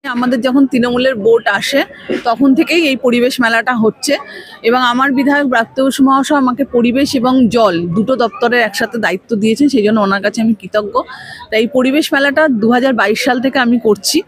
আমাদের যখন তৃণমূলের ভোট আসে তখন থেকেই এই পরিবেশ মেলাটা হচ্ছে এবং আমার বিধায়ক ব্রাত্যবাবু মহাশয় আমাকে পরিবেশ এবং জল দুটো দপ্তরের একসাথে দায়িত্ব দিয়েছেন, সেই জন্য ওনার কাছে আমি কৃতজ্ঞ। তাই এই পরিবেশ মেলাটা 2022 সাল থেকে আমি করছি।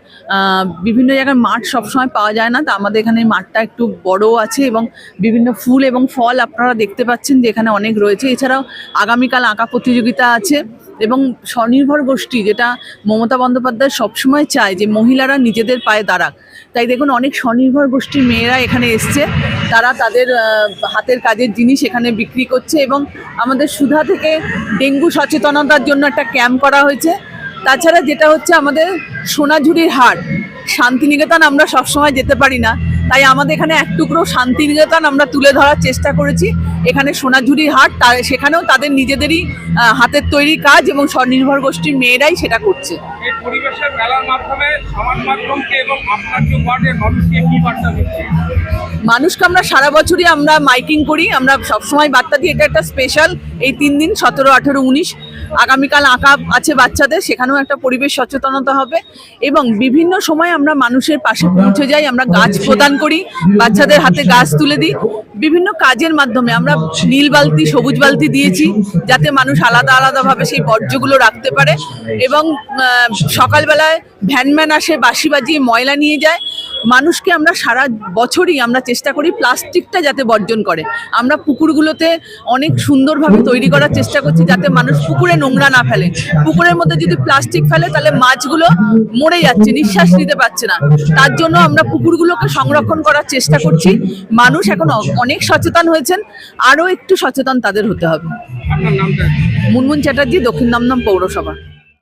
বিভিন্ন জায়গায় মাঠ সবসময় পাওয়া যায় না, তা আমাদের এখানে মাঠটা একটু বড় আছে এবং বিভিন্ন ফুল এবং ফল আপনারা দেখতে পাচ্ছেন যে এখানে অনেক রয়েছে। এছাড়াও আগামীকাল আঁকা প্রতিযোগিতা আছে এবং স্বনির্ভর গোষ্ঠী, যেটা মমতা বন্দ্যোপাধ্যায় সবসময় চায় যে মহিলারা নিজেদের পায়ে দাঁড়াক। তাই দেখুন অনেক স্বনির্ভর গোষ্ঠীর মেয়েরা এখানে এসছে, তারা তাদের হাতের কাজের জিনিস এখানে বিক্রি করছে এবং আমাদের সুধা থেকে ডেঙ্গু সচেতনতার জন্য একটা ক্যাম্প করা হয়েছে। তাছাড়া যেটা হচ্ছে আমাদের সোনাঝুরির হাট, শান্তিনিকেতন আমরা সবসময় যেতে পারি না, তাই আমাদের এখানে এক টুকরো শান্তিনিকেতন আমরা তুলে ধরার চেষ্টা করেছি। এখানে সোনাঝুরির হাট, সেখানেও তাদের নিজেদেরই হাতের তৈরি কাজ এবং স্বনির্ভর গোষ্ঠীর মেয়েরাই সেটা করছে। এই পরিবেশের মেলার মাধ্যমে সমাজ মাধ্যমকে এবং আপনার যে ওয়ার্ডের মানুষকে কি বার্তা দিচ্ছে? মানুষকে আমরা সারা বছরই আমরা মাইকিং করি, আমরা সবসময় বার্তা দিই। এটা একটা স্পেশাল এই 3 দিন 17, 18, 19। আগামীকাল আঁকা আছে বাচ্চাদের, সেখানেও একটা পরিবেশ সচেতনতা হবে এবং বিভিন্ন সময় আমরা মানুষের পাশে পৌঁছে যাই। আমরা গাছ প্রদান করি, বাচ্চাদের হাতে গাছ তুলে দিই। বিভিন্ন কাজের মাধ্যমে আমরা নীল বালতি, সবুজ বালতি দিয়েছি যাতে মানুষ আলাদা আলাদাভাবে সেই বর্জ্যগুলো রাখতে পারে এবং সকালবেলায় ভ্যানম্যান আসে বাঁশি বাজিয়ে ময়লা নিয়ে যায়। মানুষকে আমরা সারা বছরই আমরা চেষ্টা করি প্লাস্টিকটা যাতে বর্জন করে। আমরা পুকুরগুলোতে অনেক সুন্দরভাবে তৈরি করার চেষ্টা করছি যাতে মানুষ পুকুরে নোংরা না ফেলে। পুকুরের মধ্যে যদি প্লাস্টিক ফেলে তাহলে মাছগুলো মরে যাচ্ছে, নিঃশ্বাস নিতে পারছে না। তার জন্য আমরা পুকুরগুলোকে সংরক্ষণ করার চেষ্টা করছি। মানুষ এখন অনেক সচেতন হয়েছেন, আরও একটু সচেতন তাদের হতে হবে। আপনার নামটা? মুনমুন চ্যাটার্জি, দক্ষিণ দমদম পৌরসভা।